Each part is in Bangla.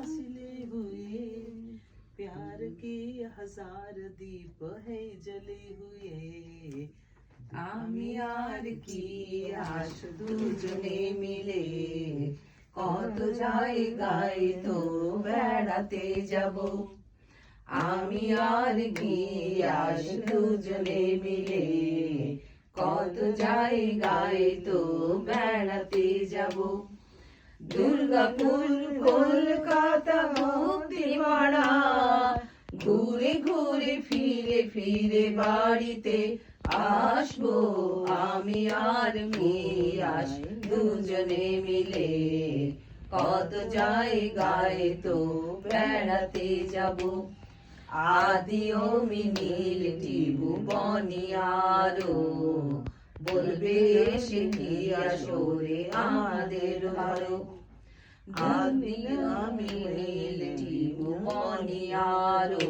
फासले हुए, प्यार के 1000 दीप है जले हुए। আমি আর কি আশ দুজনে মিলে কত জায়গায় তো বেড়াতে যাব। আমি আর কি আশ দুজনে মিলে কত জায়গায় তো বেড়াতে যাব। দুর্গাপুর কলকাতা মন্দিরপাড়া ঘুরে ঘুরে ফিরে ফিরে বাড়িতে আসবো। আমি আর মিয়াস দুজনে মিলে কত জায়গায় তো বেড়াতে যাব। আদিও মিনিল টিবু বনিয়ারো বলবে এসে কি আসরে আমাদের ঘরো। আদিও মিনিল টিবু বনিয়ারো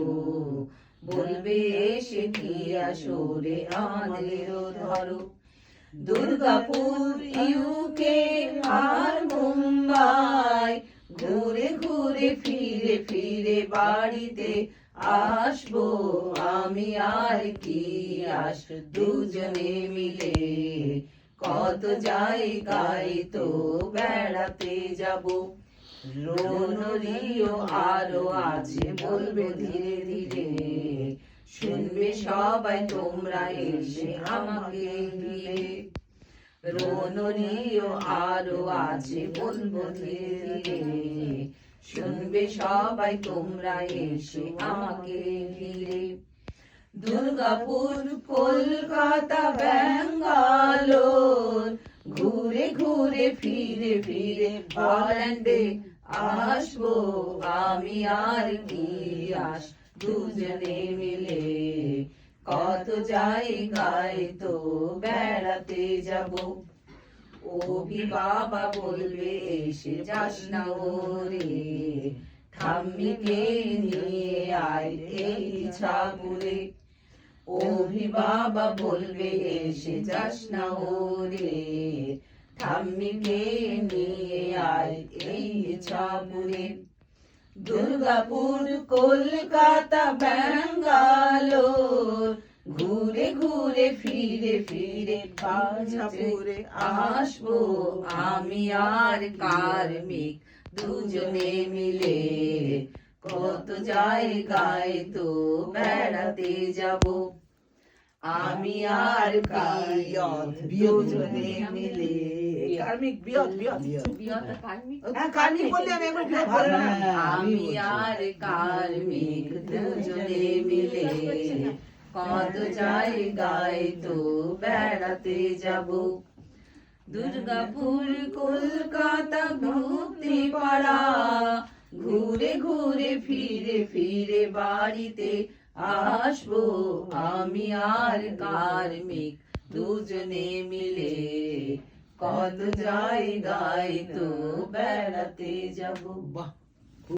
বলবে এসে কি আসরে আমাদের ধরো। দুর্গাপুর ইউকে আর মুম্বাই ঘুরে ঘুরে ফিরে ফিরে বাড়িতে আসবো। আমি আর কি আস দুজনে মিলে কত জায়গায় তো বেড়াতে যাব। রোনরিও আরো আছে বলবে ধীরে ধীরে, শুনবে সবাই তোমরা এসে আমাকে ঘিরে। রোনরিও আরো আছে বলবো ধীরে ধীরে, শুনবে সবাই তোমরা এসে আমাকে ঘিরে। দুর্গাপুর কলকাতা ব্যাঙ্গালোর ঘুরে ঘুরে ফিরে ফিরে পোল্যান্ডে আসবো। আমি আর কি আস দুজনে মিলে কত জায়গায় তো বেড়াতে যাব। ওবি বাবা বলবে এসে যাস না ওরে, ঠাম্মিকে নিয়ে আয় এই ছাপুরে। ওবি বাবা বলবে এসে যাস না ওরে, ঠাম্মিকে নিয়ে আয় এই ছাপুরে। দুর্গাপুর কলকাতা ব্যাঙ্গালোর ঘুরে ঘুরে ফিরে ফিরে বাজাপুরে আসবো। আমি আর কার্মিক দুজনে মিলে কত জায়গায় তো বেড়াতে যাব। আমি আর কার্মিক দুজনে মিলে কার্মিক বিয়ত বিয়ত বিয়ত কার্মিক কার্মিক বলতে আমি একবার বিয়ত বললাম। আমি আর কার্মিক দুজনে মিলে কত জায়গায় তো বেড়াতে যাব। দুর্গাপুর কলকাতা মুক্তিপাড়া ঘুরে ঘুরে ফিরে ফিরে বাড়িতে আসবো। আমি আর কার্মিক দুজনে মিলে কত জায়গায় তো বেড়াতে যাব। বাহ।